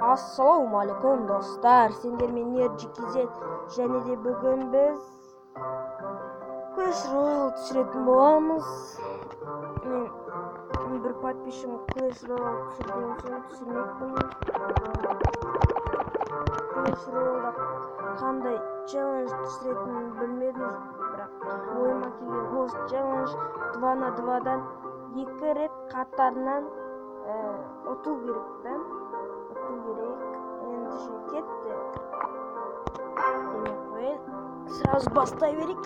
Assalomualaikum dostlar, sендермен Нерджикизет және де бүгін біз Clash Royale түсіретін боламыз. Мен бір подписчигім Clash Royale түсірген соң түсірмекпін. Clash Royale'да қандай челлендж түсіретінін білмедім, бірақ ойыма келген Host Challenge 2на2-дан 2 рет қатарынан ұту керек. Ендеше кетті. Демек қойын, сразу бастай берейік.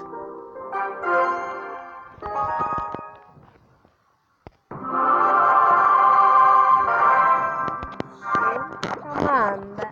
Команда.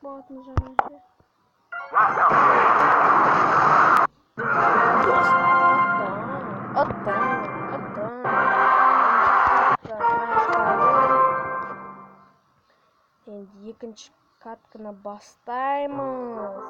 Batın canım. Енді екінші катканы бастаймыз.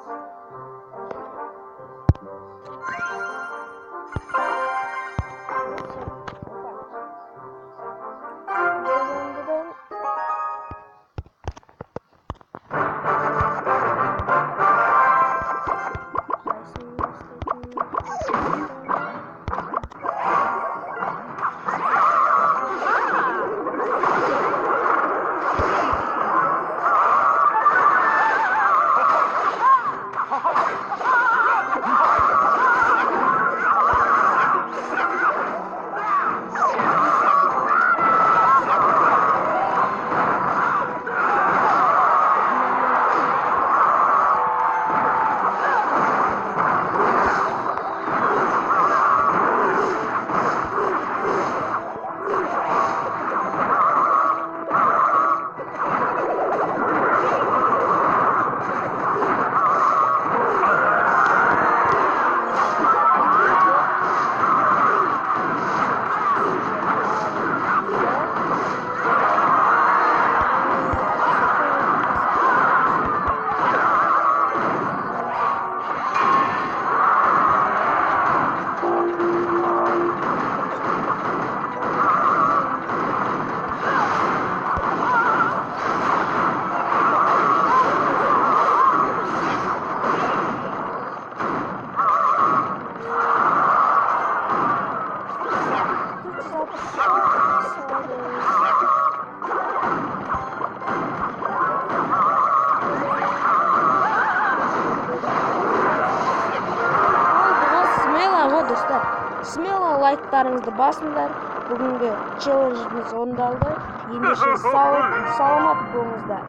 смело лайктарыңызды басыңдар. Бүгінгі челленджіміз орындалды. Ендеше саламат болыңыздар.